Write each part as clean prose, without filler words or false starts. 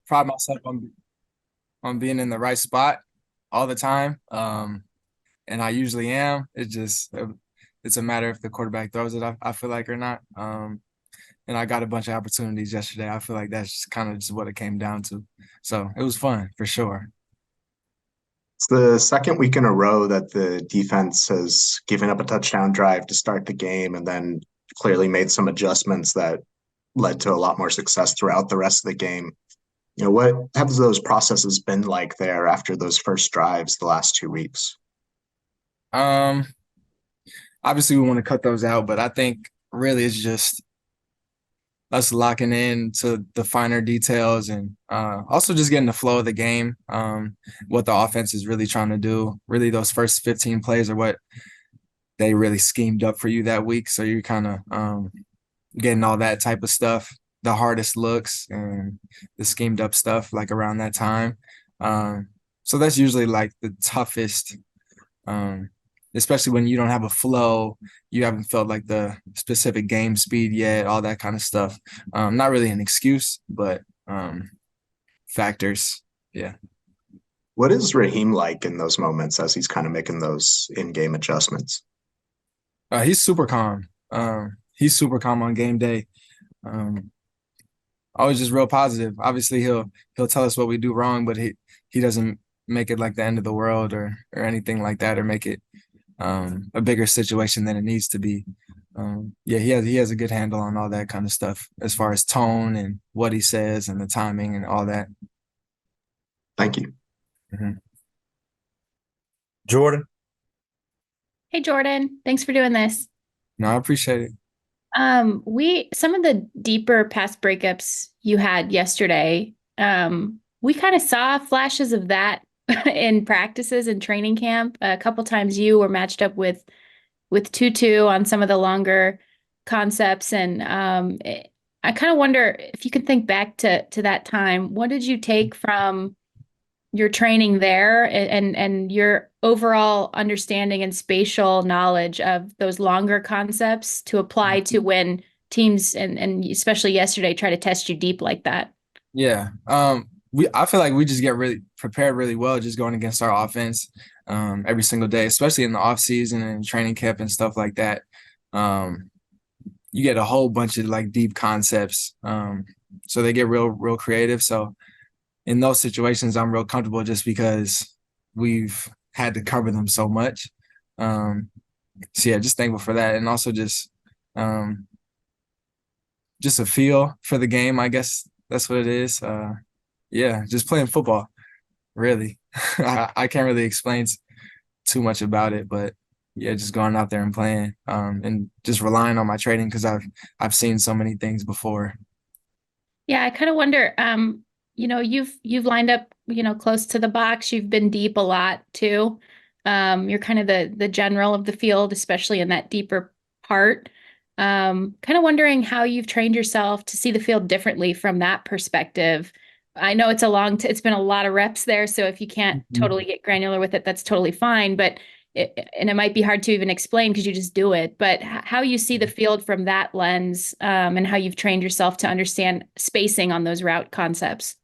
pride myself on being in the right spot all the time. And I usually am. It's a matter if the quarterback throws it, I feel like, or not. And I got a bunch of opportunities yesterday. I feel like that's just kind of just what it came down to. So it was fun for sure. It's the second week in a row that the defense has given up a touchdown drive to start the game and then clearly made some adjustments that led to a lot more success throughout the rest of the game. What have those processes been like there after those first drives the last 2 weeks? Um, Obviously we want to cut those out, but I think really it's just us locking in to the finer details and also just getting the flow of the game. What the offense is really trying to do. Really, those first 15 plays are what they really schemed up for you that week. So you're kind of getting all that type of stuff, the hardest looks and the schemed up stuff like around that time. So that's usually like the toughest, um, especially when you don't have a flow, you haven't felt like the specific game speed yet, all that kind of stuff. Not really an excuse, but factors. Yeah. What is Raheem like in those moments as he's kind of making those in-game adjustments? He's super calm. He's super calm on game day. Um, Always just real positive. Obviously, he'll tell us what we do wrong, but he doesn't make it like the end of the world or anything like that, or make it a bigger situation than it needs to be. Yeah, he has a good handle on all that kind of stuff as far as tone and what he says and the timing and all that. Thank you. Mhm. Jordan. Hey Jordan, thanks for doing this. No, I appreciate it. We some of the deeper pass breakups you had yesterday, we kind of saw flashes of that in practices and training camp. A couple times you were matched up with Tutu on some of the longer concepts, and I kind of wonder if you could think back to that time. What did you take from your training there and your overall understanding and spatial knowledge of those longer concepts to apply to when teams and especially yesterday try to test you deep like that? Yeah. I feel like we just get really prepared really well just going against our offense every single day, especially in the off season and training camp and stuff like that. Um, you get a whole bunch of like deep concepts. So they get real creative. So in those situations, I'm real comfortable just because we've had to cover them so much. Um, so yeah, just thankful for that, and also um, just a feel for the game. I guess that's what it is. Yeah, just playing football. Really, I can't really explain too much about it, but yeah, just going out there and playing, and just relying on my training because I've seen so many things before. Yeah, I kind of wonder, you've lined up, close to the box. You've been deep a lot too. You're kind of the general of the field, especially in that deeper part. Kind of wondering how you've trained yourself to see the field differently from that perspective. I know it's been a lot of reps there, so if you can't Mhm. totally get granular with it, that's totally fine. But and it might be hard to even explain because you just do it, but how you see the field from that lens, and how you've trained yourself to understand spacing on those route concepts.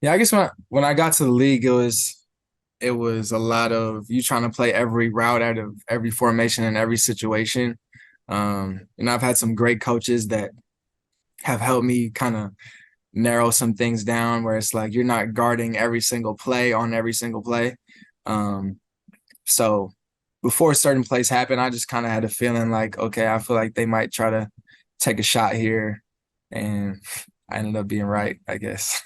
Yeah, I guess when I got to the league, it was a lot of you trying to play every route out of every formation and every situation. And I've had some great coaches that have helped me kind of narrow some things down where it's like you're not guarding every single play on every single play. Um, so before certain plays happen, I just kind of had a feeling like, okay, I feel like they might try to take a shot here. And I ended up being right, I guess.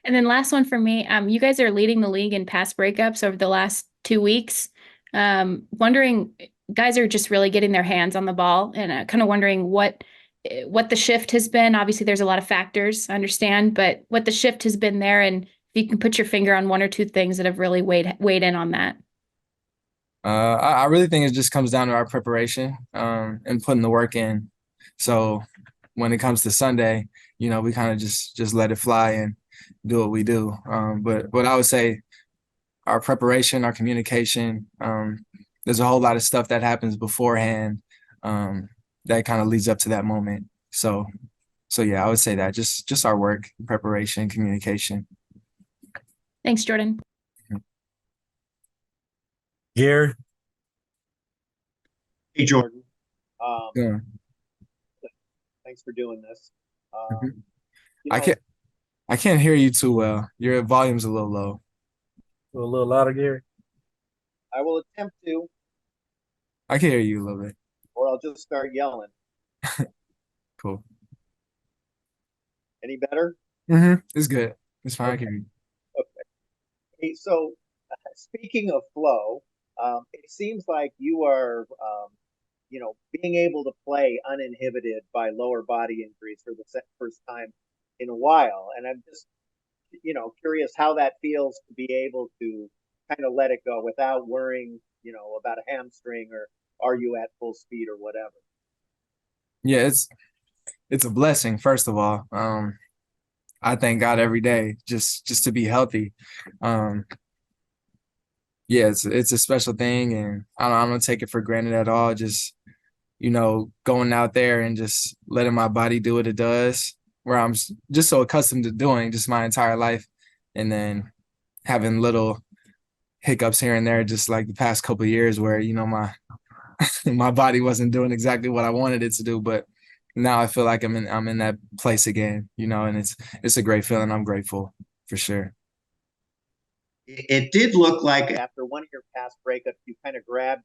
And then last one for me, you guys are leading the league in pass breakups over the last 2 weeks. Wondering, guys are just really getting their hands on the ball, and kind of wondering what the shift has been. Obviously, there's a lot of factors, I understand, but what the shift has been there, and if you can put your finger on one or two things that have really weighed in on that. I really think it just comes down to our preparation and putting the work in. So when it comes to Sunday, we kind of just let it fly and do what we do. But what I would say, our preparation, our communication, there's a whole lot of stuff that happens beforehand, that kind of leads up to that moment. So So yeah, I would say that just our work, preparation, communication. Thanks, Jordan. Gary, Hey, Jordan. Um, Yeah. Thanks for doing this. Mhm. You I know, can't I can't hear you too well. Your volume's a little low. a little louder, Gary. I will attempt to, I can hear you a little bit. or I'll just start yelling. Cool. Any better? It's good. It's fine. I Okay. can hear you. Okay. Hey, so speaking of flow, it seems like you are, being able to play uninhibited by lower body injuries for the first time in a while. And I'm just, curious how that feels to be able to kind of let it go without worrying, about a hamstring or are you at full speed or whatever. Yeah, it's a blessing, first of all. I thank God every day just to be healthy. Um, yeah, it's a special thing, and I don't take it for granted at all. Just going out there and just letting my body do what it does, where just so accustomed to doing just my entire life, and then having little hiccups here and there, just like the past couple of years, where my my body wasn't doing exactly what I wanted it to do, but now I feel like I'm in that place again, and it's a great feeling. I'm grateful for sure. It did look like after one of your past breakups, you kind of grabbed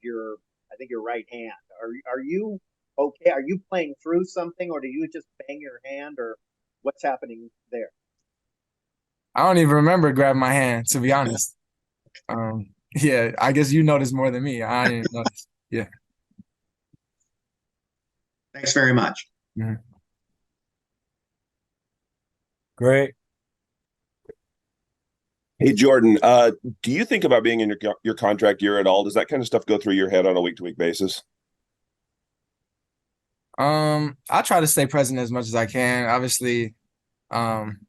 I think your right hand. Are you okay? Are you playing through something, or do you just bang your hand, or what's happening there? I don't even remember grabbing my hand, to be honest. Yeah, I guess you noticed more than me. I didn't notice. Yeah. Thanks very much. Mhm. Greg, Hey Jordan, do you think about being in your contract year at all? Does that kind of stuff go through your head on a week to week basis? I try to stay present as much as I can. Obviously, um,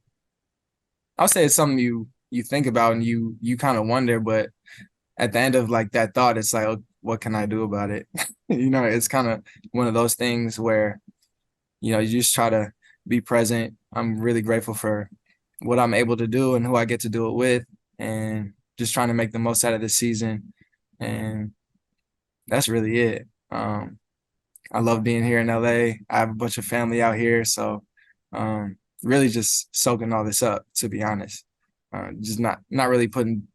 I'll say it's something you think about and you kind of wonder, but at the end of like that thought, it's like, oh, what can I do about it? It's kind of one of those things where, you just try to be present. I'm really grateful for what I'm able to do and who I get to do it with, and just trying to make the most out of this season. And that's really it. I love being here in LA. I have a bunch of family out here, so really just soaking all this up, to be honest. Just not really putting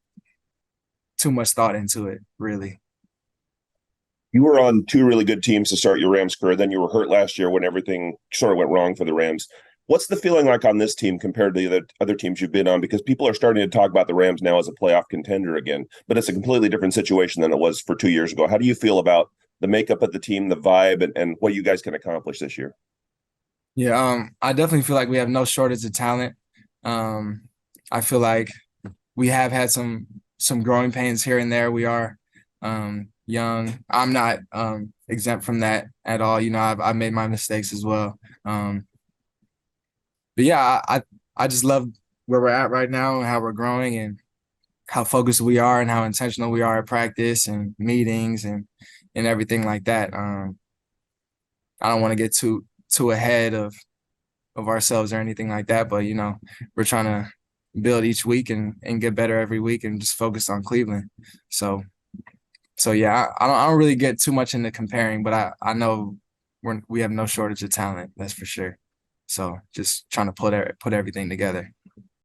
too much thought into it, really. You were on two really good teams to start your Rams career. Then you were hurt last year when everything sort of went wrong for the Rams. What's the feeling like on this team compared to the other teams you've been on? Because people are starting to talk about the Rams now as a playoff contender again, but it's a completely different situation than it was for 2 years ago. How do you feel about the makeup of the team, the vibe, and what you guys can accomplish this year? Yeah, I definitely feel like we have no shortage of talent. Um, I feel like we have had some growing pains here and there. We are young. I'm not exempt from that at all. I've made my mistakes as well. But yeah, I just love where we're at right now and how we're growing and how focused we are and how intentional we are at practice and meetings and everything like that. I don't want to get too ahead of ourselves or anything like that, but we're trying to build each week and get better every week and just focus on Cleveland. So yeah, I don't really get too much into comparing, but I know we have no shortage of talent, that's for sure. So just trying to put everything together.